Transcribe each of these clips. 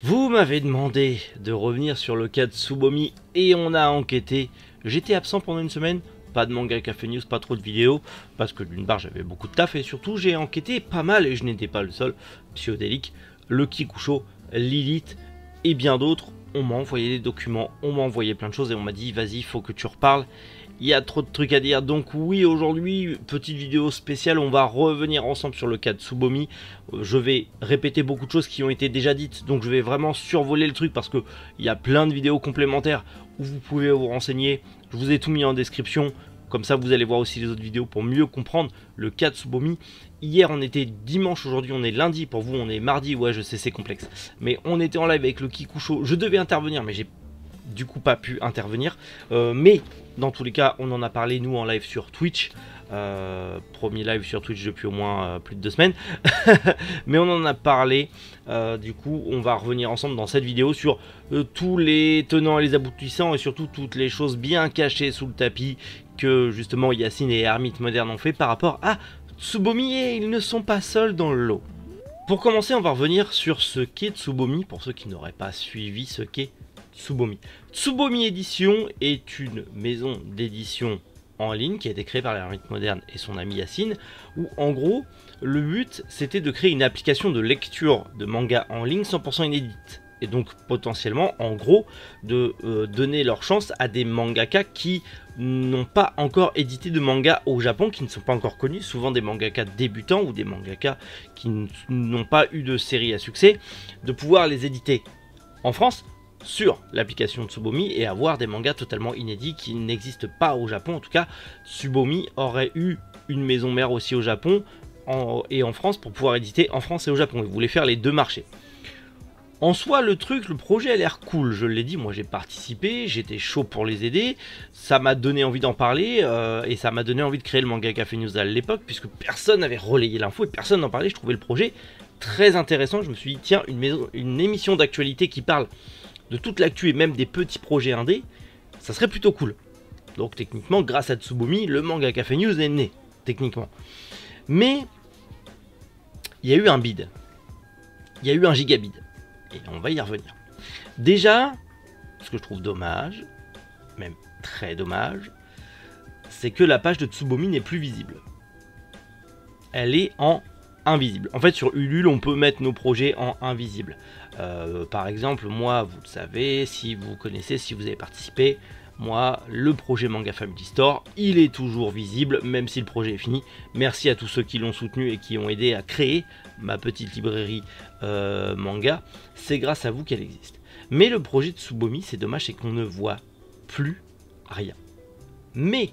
Vous m'avez demandé de revenir sur le cas de Tsubomi et on a enquêté. J'étais absent pendant une semaine, pas de manga café news, pas trop de vidéos, parce que d'une part j'avais beaucoup de taf et surtout j'ai enquêté pas mal et je n'étais pas le seul. Psychodélique, le Kikusho, Lilith et bien d'autres. On m'a envoyé des documents, on m'a envoyé plein de choses et on m'a dit vas-y, faut que tu reparles. Il y a trop de trucs à dire, donc oui, aujourd'hui, petite vidéo spéciale, on va revenir ensemble sur le cas de Tsubomi. Je vais répéter beaucoup de choses qui ont été déjà dites, donc je vais vraiment survoler le truc parce qu'il y a plein de vidéos complémentaires où vous pouvez vous renseigner. Je vous ai tout mis en description, comme ça vous allez voir aussi les autres vidéos pour mieux comprendre le cas de Tsubomi. Hier on était dimanche, aujourd'hui on est lundi, pour vous on est mardi, ouais je sais c'est complexe. Mais on était en live avec le Kikusho, je devais intervenir mais j'ai du coup pas pu intervenir, mais dans tous les cas on en a parlé nous en live sur Twitch, premier live sur Twitch depuis au moins plus de 2 semaines mais on en a parlé, du coup on va revenir ensemble dans cette vidéo sur tous les tenants et les aboutissants et surtout toutes les choses bien cachées sous le tapis que justement Yacine et Hermite Moderne ont fait par rapport à Tsubomi, et ils ne sont pas seuls dans le lot. Pour commencer on va revenir sur ce qu'est Tsubomi pour ceux qui n'auraient pas suivi ce qu'est Tsubomi. Tsubomi Édition est une maison d'édition en ligne qui a été créée par l'Hermite Moderne et son ami Yacine, où en gros le but c'était de créer une application de lecture de manga en ligne 100% inédite. Et donc potentiellement en gros de donner leur chance à des mangaka qui n'ont pas encore édité de manga au Japon, qui ne sont pas encore connus, souvent des mangaka débutants ou des mangaka qui n'ont pas eu de série à succès, de pouvoir les éditer en France sur l'application Tsubomi et avoir des mangas totalement inédits qui n'existent pas au Japon. En tout cas, Tsubomi aurait eu une maison mère aussi au Japon et en France pour pouvoir éditer en France et au Japon. Ils voulaient faire les deux marchés. En soi, le projet a l'air cool, je l'ai dit, moi j'ai participé, j'étais chaud pour les aider, ça m'a donné envie d'en parler, et ça m'a donné envie de créer le Manga Café News à l'époque, puisque personne n'avait relayé l'info et personne n'en parlait. Je trouvais le projet très intéressant, je me suis dit tiens, une émission d'actualité qui parle de toute l'actu et même des petits projets indés, ça serait plutôt cool. Donc techniquement, grâce à Tsubomi, le Manga Café News est né, techniquement. Mais, il y a eu un bid, il y a eu un gigabid. Et on va y revenir. Déjà, ce que je trouve dommage, même très dommage, c'est que la page de Tsubomi n'est plus visible. Elle est en invisible. En fait, sur Ulule, on peut mettre nos projets en invisible. Par exemple, moi, vous le savez, si vous connaissez, si vous avez participé, moi, le projet Manga Family Store, il est toujours visible, même si le projet est fini. Merci à tous ceux qui l'ont soutenu et qui ont aidé à créer ma petite librairie manga. C'est grâce à vous qu'elle existe. Mais le projet de Tsubomi, c'est dommage, c'est qu'on ne voit plus rien. Mais,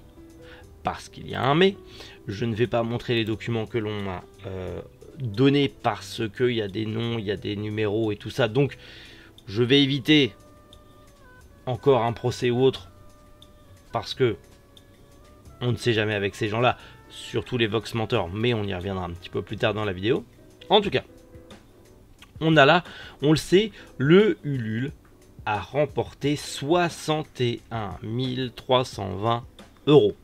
parce qu'il y a un mais, je ne vais pas montrer les documents que l'on m'a donnés parce qu'il y a des noms, il y a des numéros et tout ça. Donc, je vais éviter encore un procès ou autre, parce que on ne sait jamais avec ces gens-là, surtout les Vox menteurs, mais on y reviendra un petit peu plus tard dans la vidéo. En tout cas, on a là, on le sait, le Ulule a remporté 61 320 €.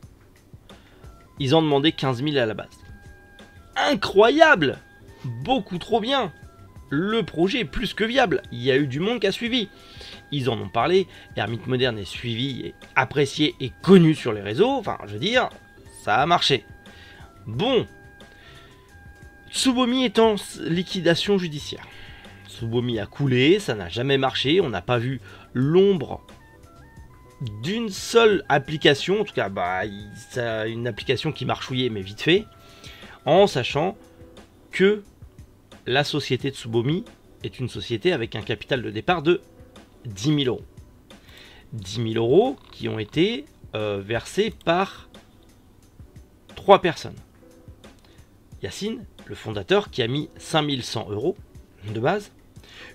Ils en demandaient 15 000 à la base. Incroyable! Beaucoup trop bien! Le projet est plus que viable, il y a eu du monde qui a suivi. Ils en ont parlé, Hermite Moderne est suivi, et apprécié et connu sur les réseaux, enfin je veux dire, ça a marché. Bon, Tsubomi est en liquidation judiciaire. Tsubomi a coulé, ça n'a jamais marché, on n'a pas vu l'ombre d'une seule application, en tout cas ça, une application qui marchouillait mais vite fait, en sachant que la société Tsubomi est une société avec un capital de départ de 10 000 €. 10 000 € qui ont été versés par 3 personnes. Yacine, le fondateur, qui a mis 5 100 € de base.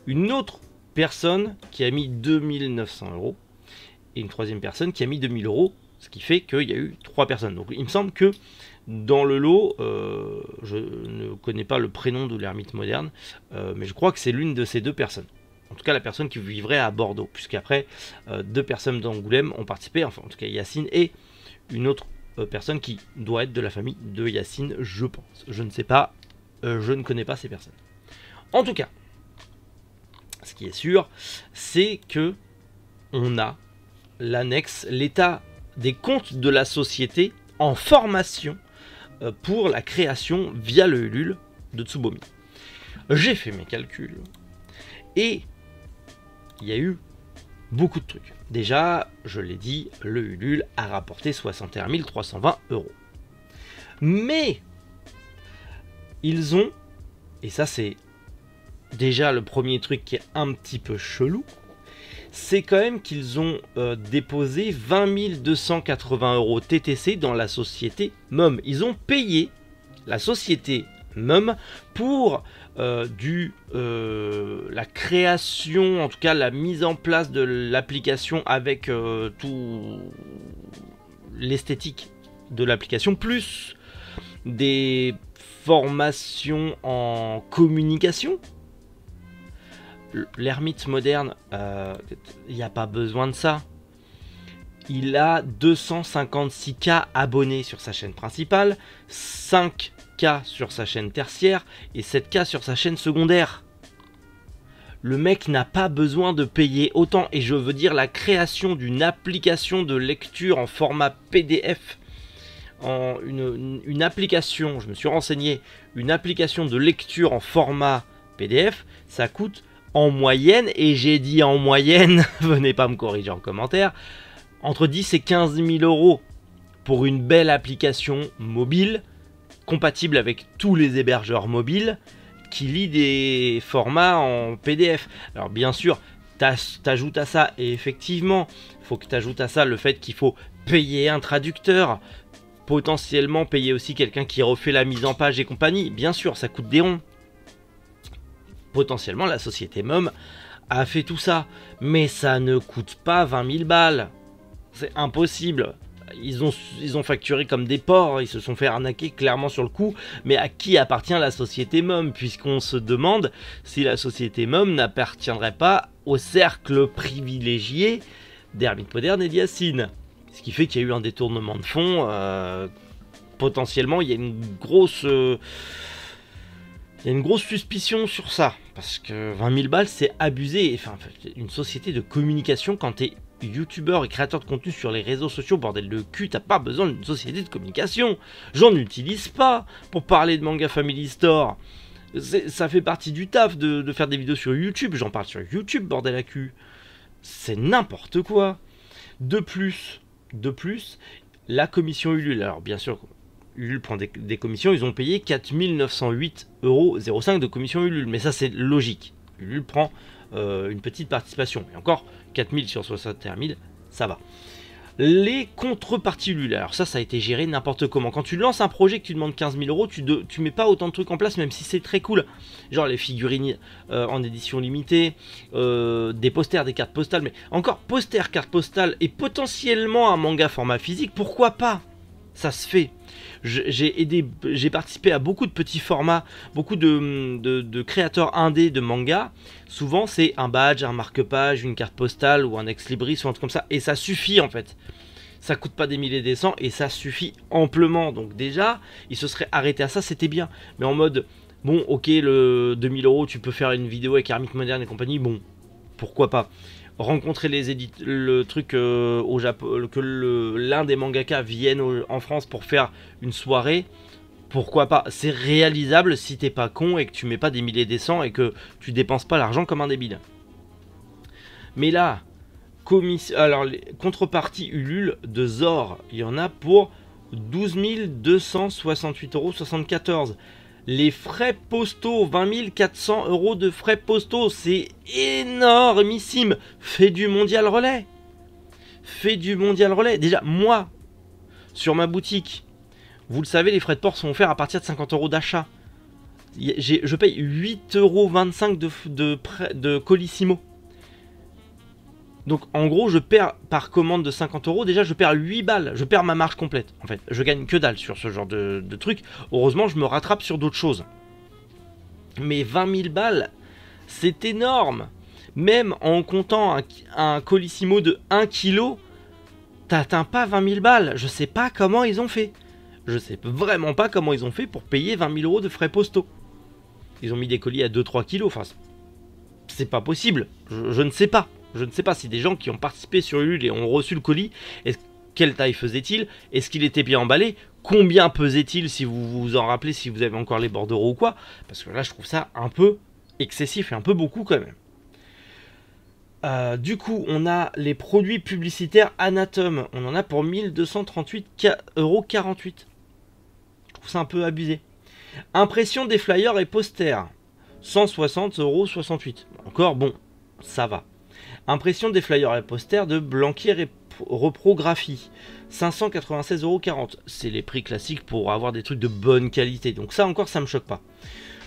Une autre personne qui a mis 2 900 €. Et une troisième personne qui a mis 2 000 €. Ce qui fait qu'il y a eu 3 personnes. Donc il me semble que dans le lot, je ne connais pas le prénom de l'Hermite Moderne, mais je crois que c'est l'une de ces deux personnes. En tout cas, la personne qui vivrait à Bordeaux, puisqu'après, 2 personnes d'Angoulême ont participé, enfin en tout cas Yacine et une autre personne qui doit être de la famille de Yacine, je pense. Je ne sais pas, je ne connais pas ces personnes. En tout cas, ce qui est sûr, c'est que on a l'annexe, l'état des comptes de la société en formation pour la création via le Ulule de Tsubomi. J'ai fait mes calculs et il y a eu beaucoup de trucs. Déjà, je l'ai dit, le Ulule a rapporté 61 320 €. Mais ils ont, et ça c'est déjà le premier truc qui est un petit peu chelou, c'est quand même qu'ils ont déposé 20 280 € TTC dans la société MUM. Ils ont payé la société MUM pour la création, en tout cas la mise en place de l'application avec tout l'esthétique de l'application, plus des formations en communication. L'ermite moderne, il n'y a pas besoin de ça. Il a 256K abonnés sur sa chaîne principale, 5K sur sa chaîne tertiaire et 7K sur sa chaîne secondaire. Le mec n'a pas besoin de payer autant. Et je veux dire, la création d'une application de lecture en format PDF, une application, je me suis renseigné, une application de lecture en format PDF, ça coûte en moyenne, et j'ai dit en moyenne, venez pas me corriger en commentaire, entre 10 et 15 000 € pour une belle application mobile, compatible avec tous les hébergeurs mobiles, qui lit des formats en PDF. Alors bien sûr, t'ajoutes à ça, et effectivement, il faut que t'ajoutes à ça le fait qu'il faut payer un traducteur, potentiellement payer aussi quelqu'un qui refait la mise en page et compagnie. Bien sûr, ça coûte des ronds. Potentiellement, la société MUM a fait tout ça, mais ça ne coûte pas 20 000 balles. C'est impossible. Ils ont facturé comme des porcs, ils se sont fait arnaquer clairement sur le coup. Mais à qui appartient la société MUM? Puisqu'on se demande si la société MUM n'appartiendrait pas au cercle privilégié d'Hermite Moderne et d'Yacine. Ce qui fait qu'il y a eu un détournement de fonds. Potentiellement, il y a une grosse... Il y a une grosse suspicion sur ça, parce que 20 000 balles c'est abusé. Enfin, une société de communication, quand t'es youtubeur et créateur de contenu sur les réseaux sociaux, bordel de cul, t'as pas besoin d'une société de communication. J'en utilise pas pour parler de Manga Family Store. Ça fait partie du taf de faire des vidéos sur YouTube, j'en parle sur YouTube, bordel à cul. C'est n'importe quoi. De plus, la commission Ulule, alors bien sûr... Ulule prend des commissions, ils ont payé 4 908,05 € de commission Ulule, mais ça c'est logique. Ulule prend une petite participation, et encore 4 000 sur 61 000, ça va. Les contreparties Ulule, alors ça a été géré n'importe comment. Quand tu lances un projet que tu demandes 15 000 €, tu mets pas autant de trucs en place, même si c'est très cool. Genre les figurines en édition limitée, des posters, des cartes postales, mais encore posters, cartes postales et potentiellement un manga format physique, pourquoi pas? Ça se fait. J'ai participé à beaucoup de petits formats, beaucoup de créateurs indés de manga. Souvent c'est un badge, un marque-page, une carte postale ou un ex-libris ou un truc comme ça. Et ça suffit en fait. Ça coûte pas des milliers et des cents et ça suffit amplement. Donc déjà, ils se seraient arrêtés à ça, c'était bien. Mais en mode, bon ok, le 2000 € tu peux faire une vidéo avec Hermite Moderne et compagnie, bon, pourquoi pas. Rencontrer le truc au Japon, que l'un des mangaka vienne en France pour faire une soirée, pourquoi pas. C'est réalisable si t'es pas con et que tu mets pas des milliers des cents et que tu dépenses pas l'argent comme un débile. Mais là, alors les contreparties Ulule de Zor, il y en a pour 12 268,74 €. Les frais postaux, 20 400 € de frais postaux, c'est énormissime. Fais du mondial relais. Fais du mondial relais. Déjà, moi, sur ma boutique, vous le savez, les frais de port sont offerts à partir de 50 € d'achat. Je paye 8,25 € de Colissimo. Donc en gros je perds par commande de 50 €, déjà je perds 8 balles, je perds ma marge complète en fait. Je gagne que dalle sur ce genre de truc. Heureusement je me rattrape sur d'autres choses. Mais 20 000 balles, c'est énorme. Même en comptant un Colissimo de 1 kg, t'atteins pas 20 000 balles. Je sais pas comment ils ont fait. Je sais vraiment pas comment ils ont fait pour payer 20 000 € de frais postaux. Ils ont mis des colis à 2-3 kg, enfin... c'est pas possible. Je ne sais pas. Je ne sais pas si des gens qui ont participé sur Ulule et ont reçu le colis, quelle taille faisait-il? Est-ce qu'il était bien emballé? Combien pesait-il, si vous vous en rappelez, si vous avez encore les bordereaux ou quoi? Parce que là, je trouve ça un peu excessif et un peu beaucoup quand même. Du coup, on a les produits publicitaires Anatom. On en a pour 1238,48 €. Je trouve ça un peu abusé. Impression des flyers et posters. 160,68 €. Encore, bon, ça va. Impression des flyers et posters de Blanquier et Reprographie. 596,40 €. C'est les prix classiques pour avoir des trucs de bonne qualité. Donc ça encore, ça me choque pas.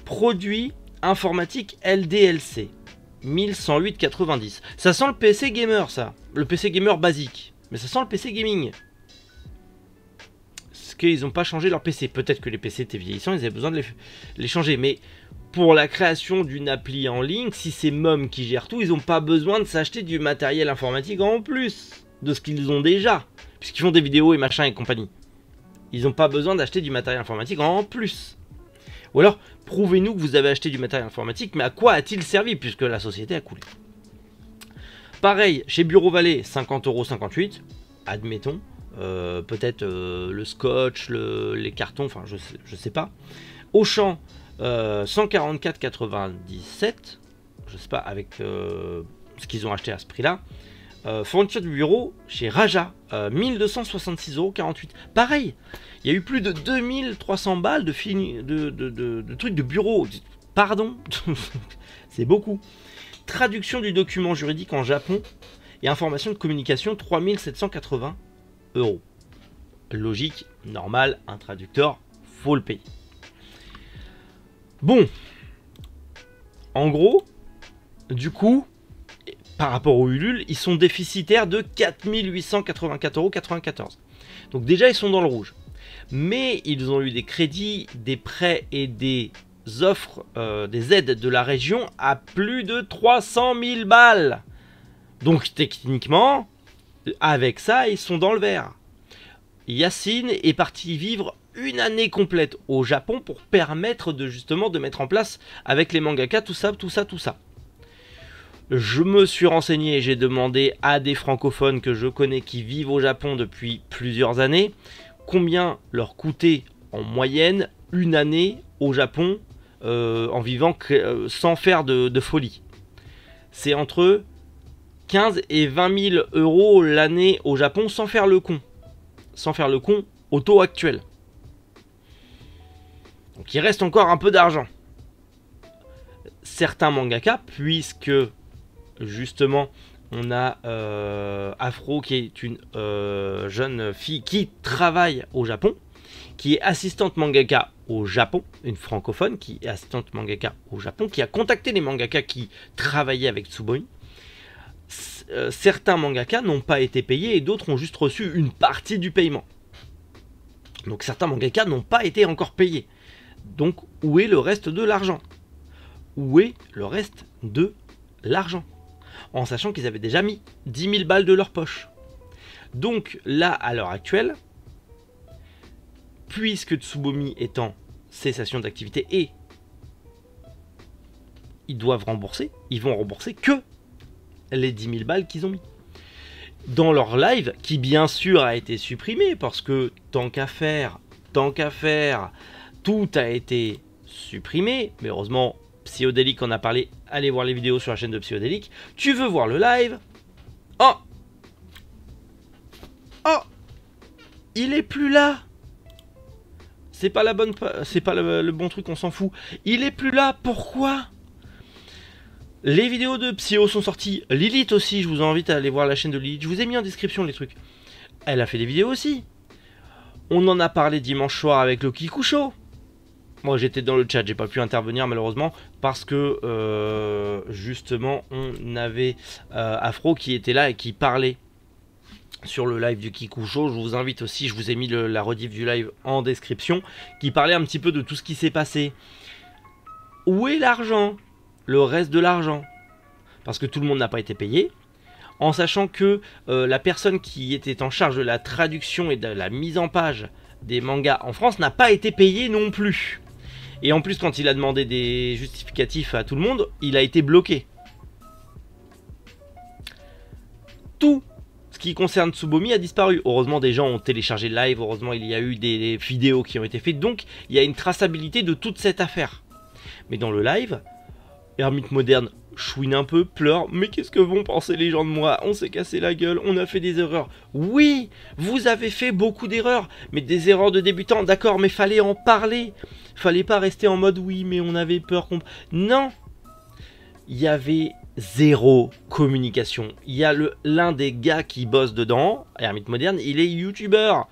Produits informatiques LDLC. 1108,90 €. Ça sent le PC gamer, ça. Le PC gamer basique. Mais ça sent le PC gaming. Parce qu'ils n'ont pas changé leur PC. Peut-être que les PC étaient vieillissants, ils avaient besoin de les changer. Mais pour la création d'une appli en ligne, si c'est Mom qui gère tout, ils n'ont pas besoin de s'acheter du matériel informatique en plus de ce qu'ils ont déjà. Puisqu'ils font des vidéos et machin et compagnie. Ils n'ont pas besoin d'acheter du matériel informatique en plus. Ou alors, prouvez-nous que vous avez acheté du matériel informatique, mais à quoi a-t-il servi puisque la société a coulé? Pareil, chez Bureau Vallée, 50,58 €, admettons. Peut-être le scotch, les cartons, enfin je sais pas. Auchan, 144,97 €, je sais pas avec ce qu'ils ont acheté à ce prix-là. Fourniture du bureau chez Raja, 1266,48 €. Pareil, il y a eu plus de 2300 balles de trucs de bureau. Pardon. C'est beaucoup. Traduction du document juridique en Japon et information de communication, 3780 €. Logique, normal, un traducteur, faut le payer. Bon. En gros, du coup, par rapport au Ulule, ils sont déficitaires de 4884,94 €. Donc déjà, ils sont dans le rouge. Mais ils ont eu des crédits, des prêts et des offres, des aides de la région à plus de 300 000 balles. Donc techniquement, avec ça, ils sont dans le vert. Yacine est parti vivre une année complète au Japon pour permettre justement de mettre en place avec les mangaka tout ça. Je me suis renseigné et j'ai demandé à des francophones que je connais qui vivent au Japon depuis plusieurs années combien leur coûtait en moyenne une année au Japon en vivant sans faire de folie. C'est entre 15 et 20 000 € l'année au Japon sans faire le con. Sans faire le con au taux actuel. Donc il reste encore un peu d'argent. Certains mangaka, puisque justement on a Afro qui est une jeune fille qui travaille au Japon, qui est assistante mangaka au Japon, une francophone qui est assistante mangaka au Japon, qui a contacté les mangaka qui travaillaient avec Tsuboi. Certains mangaka n'ont pas été payés et d'autres ont juste reçu une partie du paiement. Donc certains mangaka n'ont pas été encore payés. Donc où est le reste de l'argent? Où est le reste de l'argent? En sachant qu'ils avaient déjà mis 10 000 balles de leur poche. Donc là, à l'heure actuelle, puisque Tsubomi est en cessation d'activité et ils doivent rembourser, ils vont rembourser que les 10 000 balles qu'ils ont mis. Dans leur live, qui bien sûr a été supprimé, parce que tant qu'à faire, tout a été supprimé, mais heureusement, Psyodélique en a parlé, allez voir les vidéos sur la chaîne de Psyodélique. Tu veux voir le live? Oh, il est plus là. C'est pas la bonne, c'est pas le bon truc, on s'en fout. Il est plus là, pourquoi? Les vidéos de Psyo sont sorties. Lilith aussi, je vous invite à aller voir la chaîne de Lilith. Je vous ai mis en description les trucs. Elle a fait des vidéos aussi. On en a parlé dimanche soir avec le Kikusho. Moi j'étais dans le chat, j'ai pas pu intervenir malheureusement parce que justement on avait Afro qui était là et qui parlait sur le live du Kikusho. Je vous invite aussi, je vous ai mis la rediff du live en description, qui parlait un petit peu de tout ce qui s'est passé. Où est l'argent? Le reste de l'argent? Parce que tout le monde n'a pas été payé. En sachant que la personne qui était en charge de la traduction et de la mise en page des mangas en France n'a pas été payée non plus. Et en plus, quand il a demandé des justificatifs à tout le monde, il a été bloqué. tout ce qui concerne Tsubomi a disparu. Heureusement, des gens ont téléchargé le live, heureusement, il y a eu des vidéos qui ont été faites, donc il y a une traçabilité de toute cette affaire. Mais dans le live, Ermite Moderne chouine un peu, pleure, mais qu'est-ce que vont penser les gens de moi? On s'est cassé la gueule, on a fait des erreurs. Oui, vous avez fait beaucoup d'erreurs, mais des erreurs de débutants, d'accord, mais fallait en parler. Fallait pas rester en mode oui, mais on avait peur qu'on... Non, il y avait zéro communication. Il y a l'un des gars qui bosse dedans, Ermite Moderne, il est youtubeur.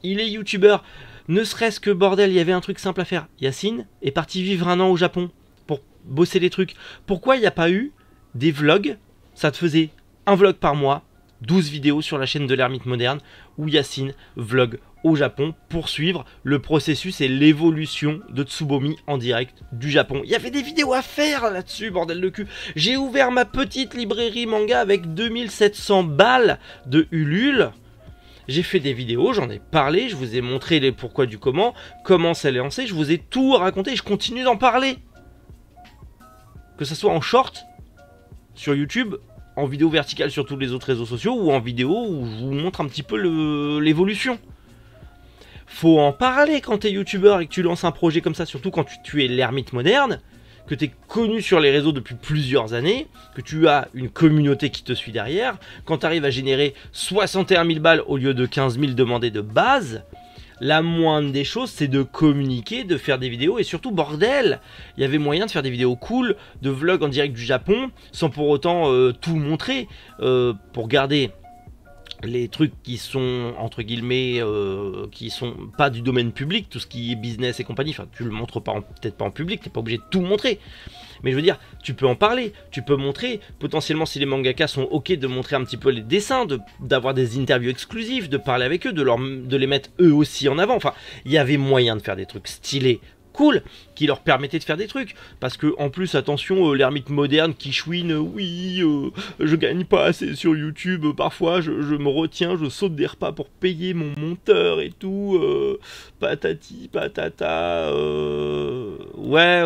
Il est youtubeur. Ne serait-ce que bordel, il y avait un truc simple à faire. Yacine est parti vivre 1 an au Japon pour bosser les trucs. Pourquoi il n'y a pas eu des vlogs? Ça te faisait un vlog par mois, 12 vidéos sur la chaîne de l'Ermite Moderne, où Yacine vlog au Japon pour suivre le processus et l'évolution de Tsubomi en direct du Japon. Il y avait des vidéos à faire là-dessus, bordel de cul. J'ai ouvert ma petite librairie manga avec 2700 balles de Ulule. J'ai fait des vidéos, j'en ai parlé, je vous ai montré les pourquoi du comment ça l'est lancé, je vous ai tout raconté et je continue d'en parler. Que ce soit en short, sur YouTube, en vidéo verticale sur tous les autres réseaux sociaux ou en vidéo où je vous montre un petit peu l'évolution. Faut en parler quand t'es youtubeur et que tu lances un projet comme ça, surtout quand tu es l'Ermite Moderne, que tu es connu sur les réseaux depuis plusieurs années, que tu as une communauté qui te suit derrière, quand tu arrives à générer 61 000 balles au lieu de 15 000 demandés de base, la moindre des choses c'est de communiquer, de faire des vidéos et surtout bordel, il y avait moyen de faire des vidéos cool, de vlogs en direct du Japon, sans pour autant tout montrer, pour garder les trucs qui sont entre guillemets qui sont pas du domaine public, tout ce qui est business et compagnie, enfin tu le montres pas peut-être pas en public, t'es pas obligé de tout montrer, mais je veux dire tu peux en parler, tu peux montrer potentiellement si les mangakas sont ok de montrer un petit peu les dessins, d'avoir des interviews exclusives, de parler avec eux, de les mettre eux aussi en avant. Enfin il y avait moyen de faire des trucs stylés, cool, qui leur permettait de faire des trucs, parce que en plus attention, l'Ermite Moderne qui chouine, oui je gagne pas assez sur YouTube, parfois je me retiens, je saute des repas pour payer mon monteur et tout, patati patata, ouais.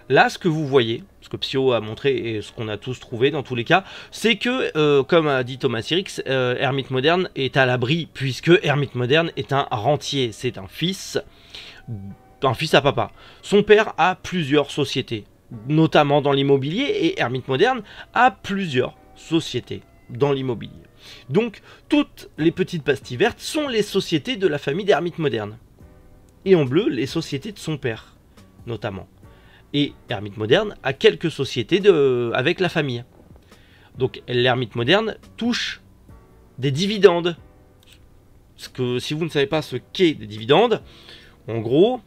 Là, ce que vous voyez, ce que Psyo a montré et ce qu'on a tous trouvé dans tous les cas, c'est que, comme a dit Thomas Sirix, Ermite Moderne est à l'abri, puisque Ermite Moderne est un rentier, c'est un fils à papa. Son père a plusieurs sociétés, notamment dans l'immobilier, et Ermite Moderne a plusieurs sociétés dans l'immobilier. Donc, toutes les petites pastilles vertes sont les sociétés de la famille d'Ermite Moderne. Et en bleu, les sociétés de son père, notamment. Et Ermite Moderne a quelques sociétés avec la famille. Donc l'Ermite Moderne touche des dividendes. Parce que si vous ne savez pas ce qu'est des dividendes, en gros,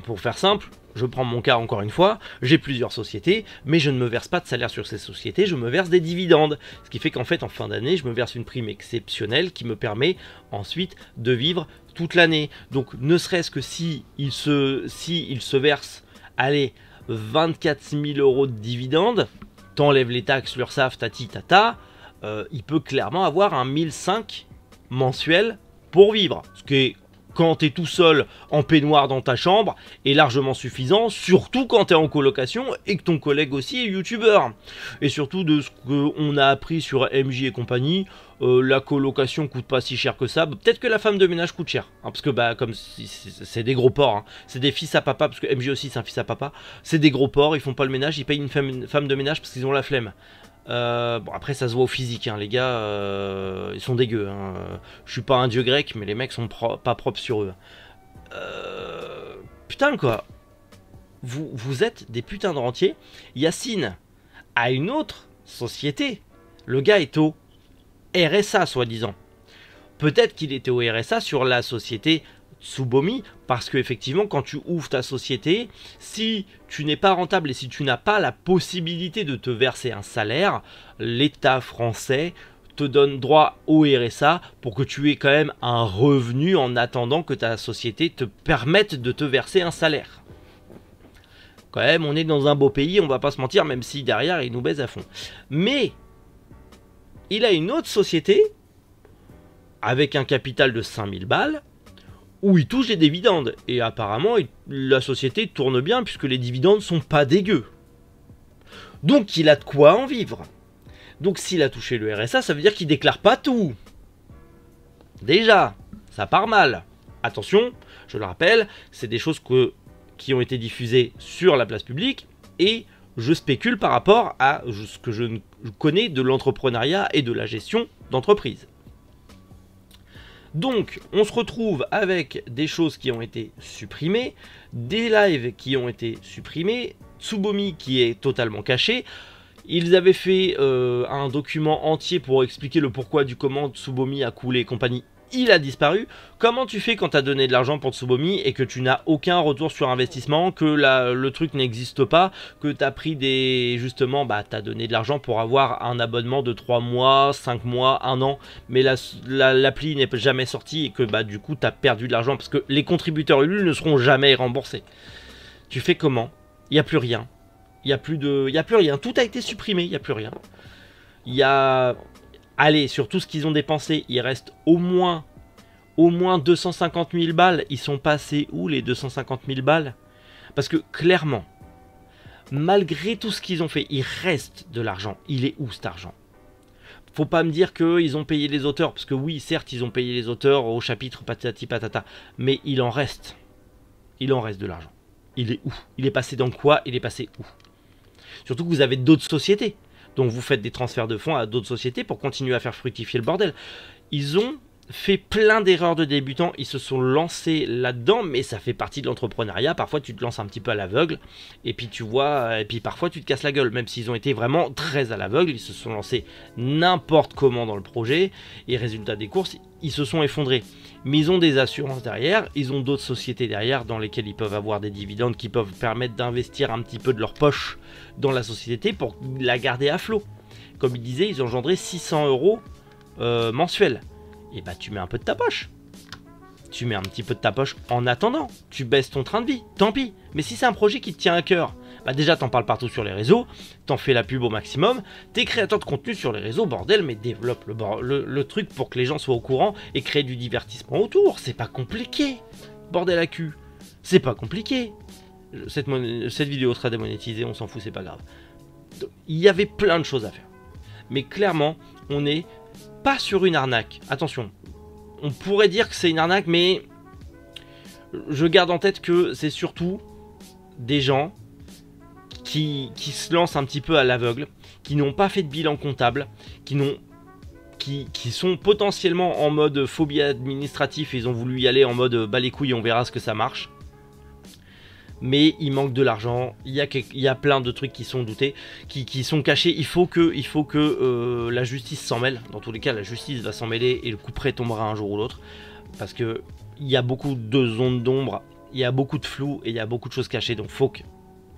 pour faire simple, je prends mon cas encore une fois, j'ai plusieurs sociétés, mais je ne me verse pas de salaire sur ces sociétés, je me verse des dividendes. Ce qui fait qu'en fait, en fin d'année, je me verse une prime exceptionnelle qui me permet ensuite de vivre toute l'année. Donc ne serait-ce que si il se verse, allez, 24 000 € de dividendes, t'enlèves les taxes, l'URSSAF, tati tata, il peut clairement avoir un 1005 mensuel pour vivre. Ce qui est, quand t'es tout seul en peignoir dans ta chambre, est largement suffisant, surtout quand t'es en colocation et que ton collègue aussi est youtubeur. Et surtout de ce qu'on a appris sur MJ et compagnie, la colocation coûte pas si cher que ça. Peut-être que la femme de ménage coûte cher, hein, parce que bah comme c'est des gros porcs, hein. C'est des fils à papa, parce que MJ aussi c'est un fils à papa. C'est des gros porcs, ils font pas le ménage, ils payent une femme de ménage parce qu'ils ont la flemme. Bon après ça se voit au physique, hein, les gars, ils sont dégueux. Hein. Je suis pas un dieu grec, mais les mecs sont pas propres sur eux. Putain quoi, vous êtes des putains de rentiers. Yacine a une autre société. Le gars est au RSA soi-disant. Peut-être qu'il était au RSA sur la société Tsubomi, parce que effectivement quand tu ouvres ta société, si tu n'es pas rentable et si tu n'as pas la possibilité de te verser un salaire, l'État français te donne droit au RSA pour que tu aies quand même un revenu en attendant que ta société te permette de te verser un salaire. Quand même, on est dans un beau pays, on va pas se mentir, même si derrière il nous baise à fond. Mais il a une autre société avec un capital de 5000 balles où il touche des dividendes. Et apparemment, la société tourne bien puisque les dividendes sont pas dégueux. Donc il a de quoi en vivre. Donc s'il a touché le RSA, ça veut dire qu'il déclare pas tout. Déjà, ça part mal. Attention, je le rappelle, c'est des choses qui ont été diffusées sur la place publique et je spécule par rapport à ce que je connais de l'entrepreneuriat et de la gestion d'entreprise. Donc, on se retrouve avec des choses qui ont été supprimées, des lives qui ont été supprimés, Tsubomi qui est totalement caché. Ils avaient fait un document entier pour expliquer le pourquoi du comment Tsubomi a coulé et compagnie. Il a disparu. Comment tu fais quand tu as donné de l'argent pour Tsubomi et que tu n'as aucun retour sur investissement, que le truc n'existe pas, que tu as pris justement, tu as donné de l'argent pour avoir un abonnement de 3 mois, 5 mois, 1 an, mais l'appli n'est jamais sortie et que du coup tu as perdu de l'argent parce que les contributeurs Ulule ne seront jamais remboursés. Tu fais comment? Il n'y a plus rien. Il n'y a plus rien. Tout a été supprimé, il n'y a plus rien. Il y a... Allez, sur tout ce qu'ils ont dépensé, il reste au moins 250 000 balles. Ils sont passés où les 250 000 balles? Parce que clairement, malgré tout ce qu'ils ont fait, il reste de l'argent. Il est où cet argent? Faut pas me dire qu'ils ont payé les auteurs. Parce que oui, certes, ils ont payé les auteurs au chapitre patati patata. Mais il en reste. Il en reste de l'argent. Il est où? Il est passé dans quoi? Il est passé où? Surtout que vous avez d'autres sociétés. Donc vous faites des transferts de fonds à d'autres sociétés pour continuer à faire fructifier le bordel. Ils ont fait plein d'erreurs de débutants, ils se sont lancés là-dedans, mais ça fait partie de l'entrepreneuriat. Parfois tu te lances un petit peu à l'aveugle, et puis tu vois, et puis parfois tu te casses la gueule, même s'ils ont été vraiment très à l'aveugle, ils se sont lancés n'importe comment dans le projet, et résultat des courses, ils se sont effondrés. Mais ils ont des assurances derrière, ils ont d'autres sociétés derrière dans lesquelles ils peuvent avoir des dividendes qui peuvent permettre d'investir un petit peu de leur poche dans la société pour la garder à flot. Comme ils disaient, ils engendraient 600 € mensuels. Et tu mets un peu de ta poche. Tu mets un petit peu de ta poche en attendant. Tu baisses ton train de vie, tant pis. Mais si c'est un projet qui te tient à cœur, déjà t'en parles partout sur les réseaux, t'en fais la pub au maximum, t'es créateur de contenu sur les réseaux, bordel, mais développe le truc pour que les gens soient au courant et créer du divertissement autour. C'est pas compliqué, bordel à cul. C'est pas compliqué. Cette vidéo sera démonétisée, on s'en fout, c'est pas grave. Il y avait plein de choses à faire. Mais clairement, on n'est pas sur une arnaque. Attention, on pourrait dire que c'est une arnaque, mais je garde en tête que c'est surtout des gens qui se lancent un petit peu à l'aveugle, qui n'ont pas fait de bilan comptable, qui sont potentiellement en mode phobie administratif, et ils ont voulu y aller en mode bah les couilles, on verra ce que ça marche. Mais il manque de l'argent, il y a plein de trucs qui sont doutés, qui sont cachés. Il faut que la justice s'en mêle. Dans tous les cas, la justice va s'en mêler et le coup près tombera un jour ou l'autre. Parce que il y a beaucoup de zones d'ombre, il y a beaucoup de flou et il y a beaucoup de choses cachées. Donc il faut que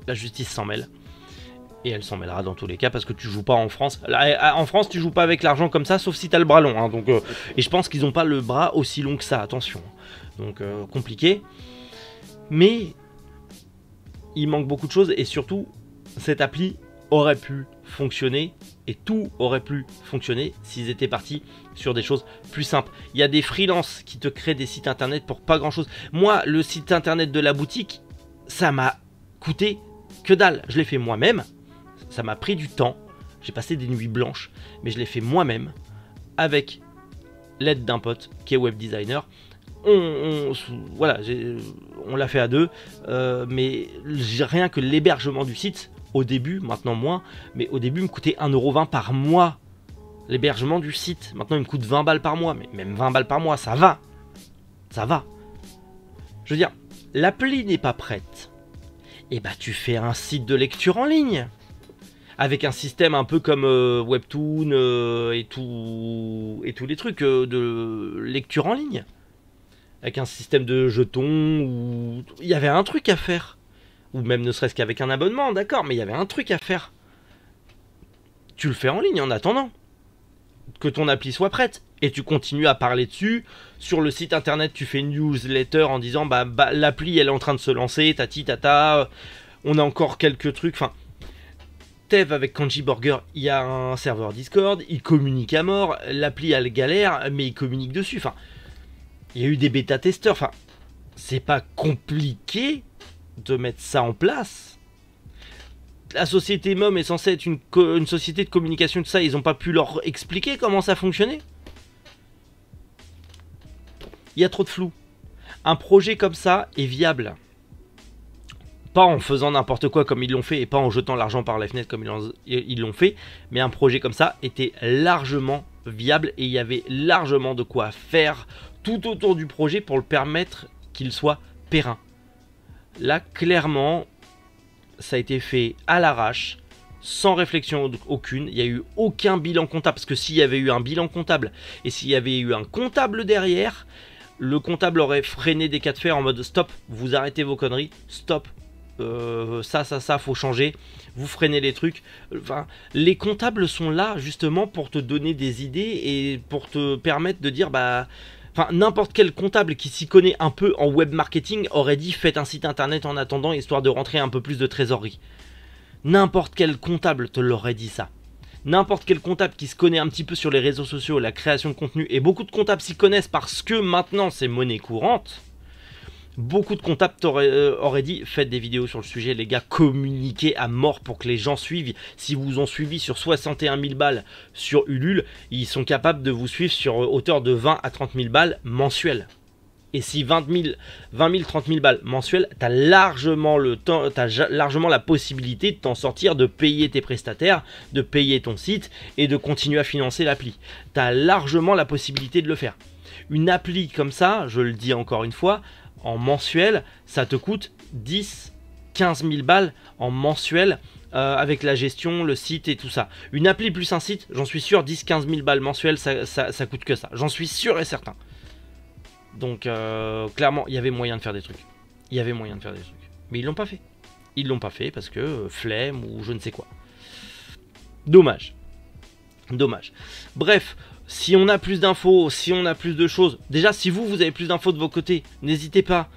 la justice s'en mêle. Et elle s'en mêlera dans tous les cas parce que tu joues pas en France. Là, en France, tu joues pas avec l'argent comme ça, sauf si tu as le bras long. Hein. Donc, et je pense qu'ils n'ont pas le bras aussi long que ça, attention. Donc compliqué. Mais... il manque beaucoup de choses et surtout cette appli aurait pu fonctionner et tout aurait pu fonctionner s'ils étaient partis sur des choses plus simples. Il y a des freelances qui te créent des sites internet pour pas grand chose. Moi, le site internet de la boutique, ça m'a coûté que dalle. Je l'ai fait moi-même, ça m'a pris du temps, j'ai passé des nuits blanches, mais je l'ai fait moi-même avec l'aide d'un pote qui est web designer. Voilà, on l'a fait à deux, mais rien que l'hébergement du site, au début, maintenant moins, mais au début, il me coûtait 1,20 € par mois. L'hébergement du site, maintenant, il me coûte 20 balles par mois, mais même 20 balles par mois, ça va. Ça va. Je veux dire, l'appli n'est pas prête. Et tu fais un site de lecture en ligne. Avec un système un peu comme Webtoon et tous les trucs de lecture en ligne. Avec un système de jetons, où il y avait un truc à faire. Ou même ne serait-ce qu'avec un abonnement, d'accord, mais il y avait un truc à faire. Tu le fais en ligne en attendant que ton appli soit prête. Et tu continues à parler dessus. Sur le site internet, tu fais une newsletter en disant l'appli elle est en train de se lancer, tati tata. On a encore quelques trucs. Enfin, Tev avec Kanji Burger, il y a un serveur Discord, il communique à mort. L'appli elle galère, mais il communique dessus. Enfin, il y a eu des bêta-testeurs, enfin, c'est pas compliqué de mettre ça en place. la société Mom est censée être une société de communication, tout ça, ils n'ont pas pu leur expliquer comment ça fonctionnait. Il y a trop de flou. Un projet comme ça est viable. Pas en faisant n'importe quoi comme ils l'ont fait et pas en jetant l'argent par la fenêtre comme ils l'ont fait, mais un projet comme ça était largement viable et il y avait largement de quoi faire tout autour du projet pour le permettre qu'il soit périn. Là, clairement, ça a été fait à l'arrache, sans réflexion aucune. Il n'y a eu aucun bilan comptable, parce que s'il y avait eu un bilan comptable et s'il y avait eu un comptable derrière, le comptable aurait freiné des cas de fer en mode stop, vous arrêtez vos conneries, stop. Ça, faut changer, vous freinez les trucs. Enfin, les comptables sont là justement pour te donner des idées et pour te permettre de dire, bah, enfin, n'importe quel comptable qui s'y connaît un peu en web marketing aurait dit faites un site internet en attendant histoire de rentrer un peu plus de trésorerie. N'importe quel comptable te l'aurait dit ça. N'importe quel comptable qui se connaît un petit peu sur les réseaux sociaux, la création de contenu, et beaucoup de comptables s'y connaissent parce que maintenant c'est monnaie courante. Beaucoup de comptables auraient dit faites des vidéos sur le sujet les gars, communiquez à mort pour que les gens suivent. Si vous ont suivi sur 61 000 balles sur Ulule, ils sont capables de vous suivre sur hauteur de 20 à 30 000 balles mensuelles. Et si 20 000, 30 000 balles mensuelles, tu as largement la possibilité de t'en sortir, de payer tes prestataires, de payer ton site et de continuer à financer l'appli. Tu as largement la possibilité de le faire. Une appli comme ça, je le dis encore une fois, en mensuel, ça te coûte 10, 15 000 balles en mensuel avec la gestion, le site et tout ça. Une appli plus un site, j'en suis sûr, 10, 15 000 balles mensuel, ça coûte que ça. J'en suis sûr et certain. Donc clairement, il y avait moyen de faire des trucs. Il y avait moyen de faire des trucs. Mais ils l'ont pas fait. Ils l'ont pas fait parce que flemme ou je ne sais quoi. Dommage. Dommage. Bref. Si on a plus d'infos, si on a plus de choses, déjà si vous avez plus d'infos de vos côtés, n'hésitez pas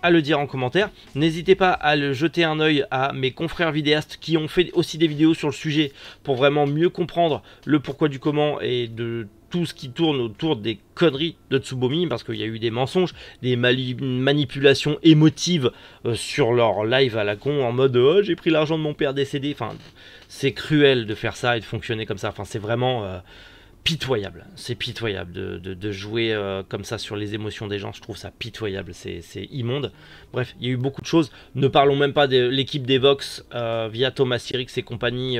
à le dire en commentaire. N'hésitez pas à le jeter un œil à mes confrères vidéastes qui ont fait aussi des vidéos sur le sujet pour vraiment mieux comprendre le pourquoi du comment et de tout ce qui tourne autour des conneries de Tsubomi, parce qu'il y a eu des mensonges, des manipulations émotives sur leur live à la con en mode oh, j'ai pris l'argent de mon père décédé. Enfin, c'est cruel de faire ça et de fonctionner comme ça. Enfin, c'est vraiment pitoyable, c'est pitoyable de jouer comme ça sur les émotions des gens, je trouve ça pitoyable, c'est immonde. Bref, il y a eu beaucoup de choses, ne parlons même pas de l'équipe d'Evox via Thomas Sirix et compagnie,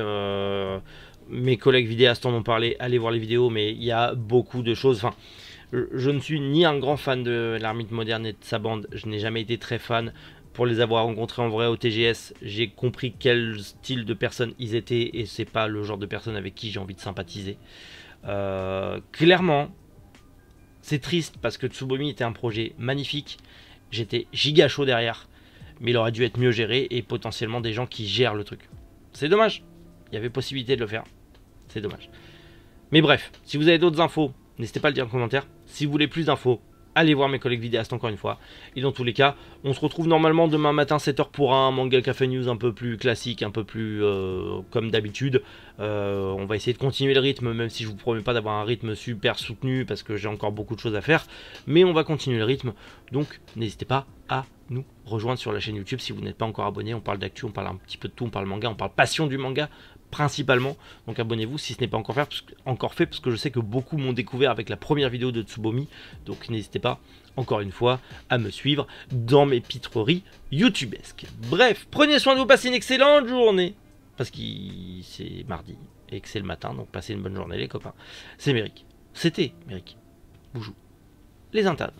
mes collègues vidéastes en ont parlé, allez voir les vidéos, mais il y a beaucoup de choses. Enfin, je ne suis ni un grand fan de l'Ermite Moderne et de sa bande, je n'ai jamais été très fan. Pour les avoir rencontrés en vrai au TGS, j'ai compris quel style de personnes ils étaient et c'est pas le genre de personnes avec qui j'ai envie de sympathiser. Clairement, c'est triste parce que Tsubomi était un projet magnifique. J'étais giga chaud derrière, mais il aurait dû être mieux géré et potentiellement des gens qui gèrent le truc. C'est dommage. Il y avait possibilité de le faire. C'est dommage. Mais bref, si vous avez d'autres infos, n'hésitez pas à le dire en commentaire. Si vous voulez plus d'infos, allez voir mes collègues vidéastes encore une fois. Et dans tous les cas, on se retrouve normalement demain matin 7h pour un Manga Café News un peu plus classique, un peu plus comme d'habitude. On va essayer de continuer le rythme, même si je vous promets pas d'avoir un rythme super soutenu parce que j'ai encore beaucoup de choses à faire. Mais on va continuer le rythme, donc n'hésitez pas à nous rejoindre sur la chaîne YouTube si vous n'êtes pas encore abonné. On parle d'actu, on parle un petit peu de tout, on parle manga, on parle passion du manga principalement, donc abonnez-vous si ce n'est pas encore fait, parce que je sais que beaucoup m'ont découvert avec la première vidéo de Tsubomi, donc n'hésitez pas encore une fois à me suivre dans mes pitreries youtubesques. Bref, prenez soin de vous, passez une excellente journée, parce que c'est mardi et que c'est le matin, donc passez une bonne journée les copains. C'est Méric, c'était Méric, Boujou, les intades.